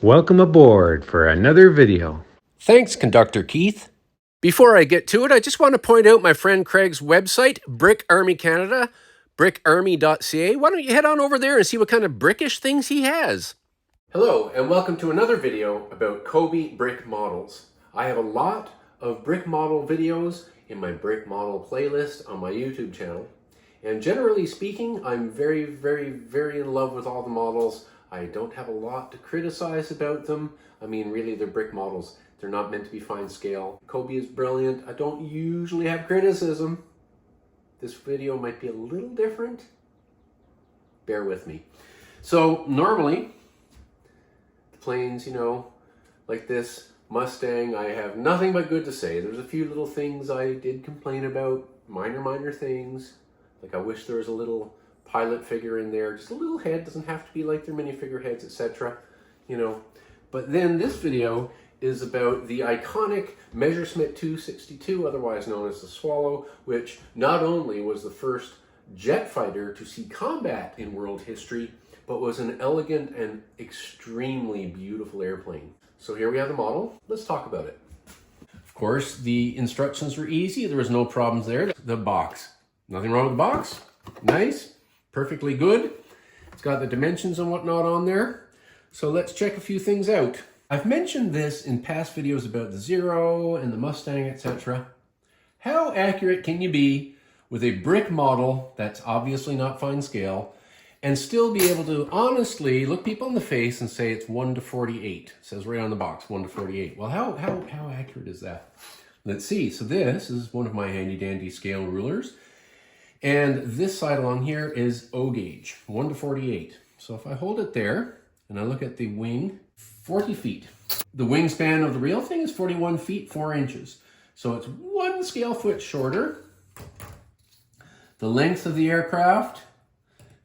Welcome aboard for another video. Thanks, Conductor Keith. Before I get to it, I just want to point out my friend Craig's website, Brick Army Canada, brickarmy.ca. Why don't you head on over there and see what kind of brickish things he has? Hello, and welcome to another video about COBI brick models. I have a lot of brick model videos in my brick model playlist on my YouTube channel. And generally speaking, I'm very in love with all the models. I don't have a lot to criticize about them. I mean, really, they're brick models. They're not meant to be fine scale. COBI is brilliant. I don't usually have criticism. This video might be a little different. Bear with me. So normally, the planes, like this Mustang, I have nothing but good to say. There's a few little things I did complain about, minor things. Like I wish there was a little pilot figure in there, just a little head, doesn't have to be like their minifigure heads, etc. But then this video is about the iconic Me262, otherwise known as the Swallow, which not only was the first jet fighter to see combat in world history, but was an elegant and extremely beautiful airplane. So here we have the model. Let's talk about it. Of course, the instructions were easy. There was no problems there. The box. Nothing wrong with the box. Nice. Perfectly good. It's got the dimensions and whatnot on there. So let's check a few things out. I've mentioned this in past videos about the Zero and the Mustang, etc. How accurate can you be with a brick model that's obviously not fine scale and still be able to honestly look people in the face and say it's 1:48? It says right on the box, 1:48. Well, how accurate is that? Let's see. So this is one of my handy dandy scale rulers. And this side along here is O gauge, 1:48. So if I hold it there and I look at the wing, 40 feet. The wingspan of the real thing is 41 feet, 4 inches. So it's 1 scale foot shorter. The length of the aircraft,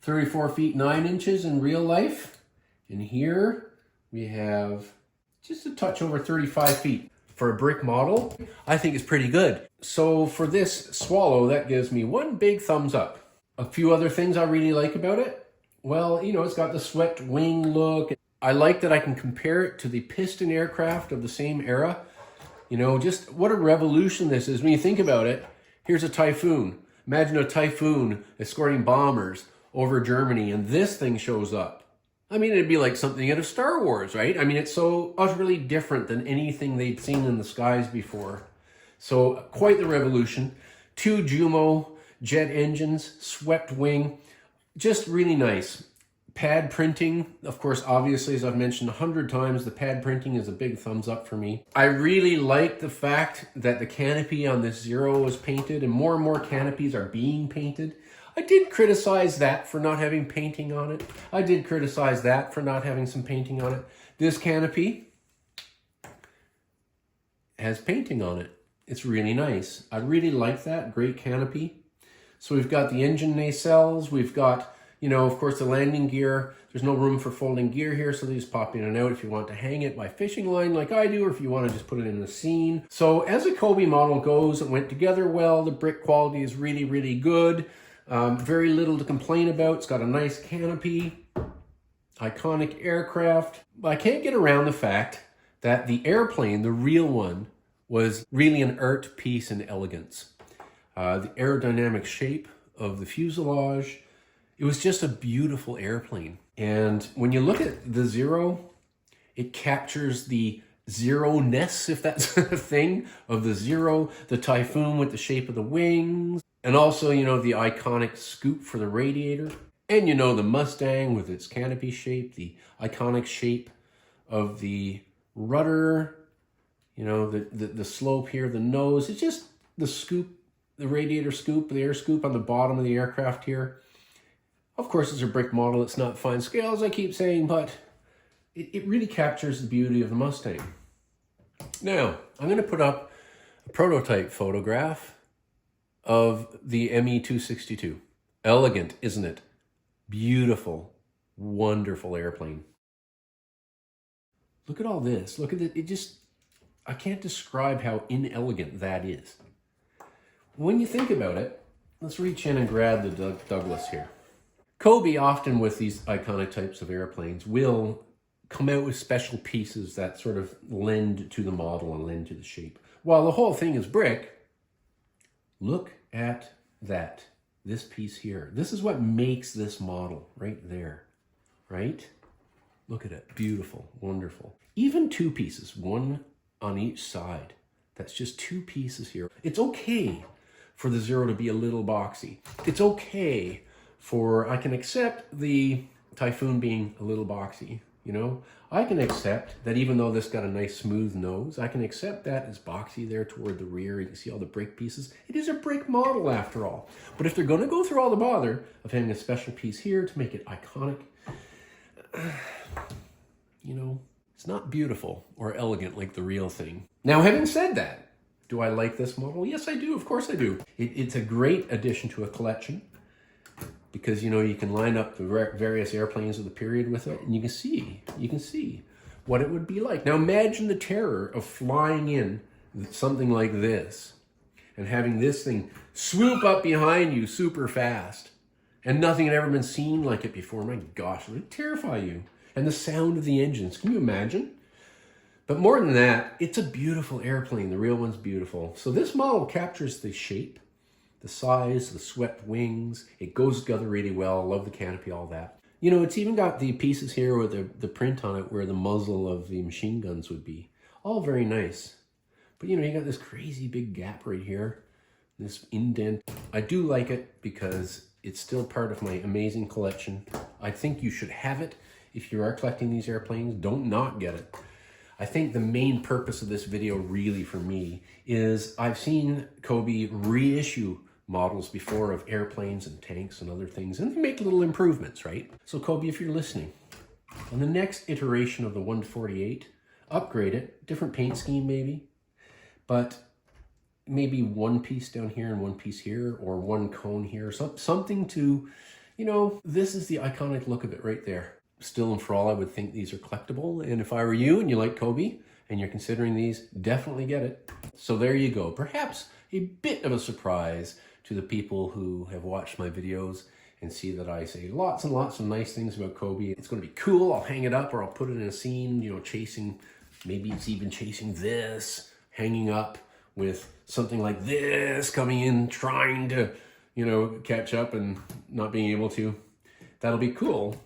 34 feet, 9 inches in real life. And here we have just a touch over 35 feet. For a brick model, I think it's pretty good. So for this Swallow, that gives me one big thumbs up. A few other things I really like about it. Well, it's got the swept wing look. I like that I can compare it to the piston aircraft of the same era. Just what a revolution this is when you think about it. Here's a Typhoon. Imagine a Typhoon escorting bombers over Germany, and this thing shows up. I mean, it'd be like something out of Star Wars, right? I mean, it's so utterly different than anything they'd seen in the skies before. So quite the revolution. 2 Jumo jet engines, swept wing, just really nice. Pad printing, of course, obviously, as I've mentioned 100 times, the pad printing is a big thumbs up for me. I really like the fact that the canopy on this Zero was painted, and more canopies are being painted. I did criticize that for not having painting on it. I did criticize that for not having some painting on it. This canopy has painting on it. It's really nice. I really like that. Great canopy. So we've got the engine nacelles. We've got, of course, the landing gear. There's no room for folding gear here, so they just pop in and out if you want to hang it by fishing line like I do, or if you want to just put it in a scene. So as a COBI model goes, it went together well. The brick quality is really good. Very little to complain about. It's got a nice canopy, iconic aircraft. But I can't get around the fact that the airplane, the real one, was really an art piece in elegance. The aerodynamic shape of the fuselage, it was just a beautiful airplane. And when you look at the Zero, it captures the Zero-ness, if that's a thing, of the Zero, the Typhoon with the shape of the wings, and also, the iconic scoop for the radiator. And the Mustang with its canopy shape, the iconic shape of the rudder, the slope here, the nose. It's just the scoop, the radiator scoop, the air scoop on the bottom of the aircraft here. Of course, it's a brick model. It's not fine scale, as I keep saying, but it really captures the beauty of the Mustang. Now, I'm going to put up a prototype photograph of the Me262. Elegant, isn't it? Beautiful, wonderful airplane. Look at all this. Look at it. I can't describe how inelegant that is. When you think about it, let's reach in and grab the Douglas here. COBI, often with these iconic types of airplanes, will come out with special pieces that sort of lend to the model and lend to the shape. While the whole thing is brick, look at that. This piece here. This is what makes this model right there, right? Look at it. Beautiful, wonderful. Even two pieces, one on each side. That's just two pieces here. It's okay for the Zero to be a little boxy. It's okay for, I can accept the Typhoon being a little boxy, you know? I can accept that even though this got a nice smooth nose, I can accept that it's boxy there toward the rear. You can see all the brick pieces. It is a brick model after all. But if they're gonna go through all the bother of having a special piece here to make it iconic, you know, it's not beautiful or elegant like the real thing. Now, having said that, do I like this model? Yes, I do. Of course I do. It's a great addition to a collection because, you know, you can line up the various airplanes of the period with it and you can see what it would be like. Now, imagine the terror of flying in something like this and having this thing swoop up behind you super fast and nothing had ever been seen like it before. My gosh, it would terrify you. And the sound of the engines, can you imagine? But more than that, it's a beautiful airplane. The real one's beautiful. So this model captures the shape, the size, the swept wings. It goes together really well. I love the canopy, all that. You know, it's even got the pieces here with the print on it where the muzzle of the machine guns would be. All very nice. But you know, you got this crazy big gap right here, this indent. I do like it because it's still part of my amazing collection. I think you should have it. If you are collecting these airplanes, don't not get it. I think the main purpose of this video really for me is I've seen COBI reissue models before of airplanes and tanks and other things, and they make little improvements, right? So COBI, if you're listening, on the next iteration of the 148, upgrade it, different paint scheme maybe, but maybe one piece down here and one piece here, or one cone here, something to, you know, this is the iconic look of it right there. Still and for all, I would think these are collectible. And if I were you and you like COBI and you're considering these, definitely get it. So there you go. Perhaps a bit of a surprise to the people who have watched my videos and see that I say lots and lots of nice things about COBI. It's going to be cool. I'll hang it up or I'll put it in a scene, you know, chasing, maybe it's even chasing this, hanging up with something like this coming in, trying to, you know, catch up and not being able to. That'll be cool.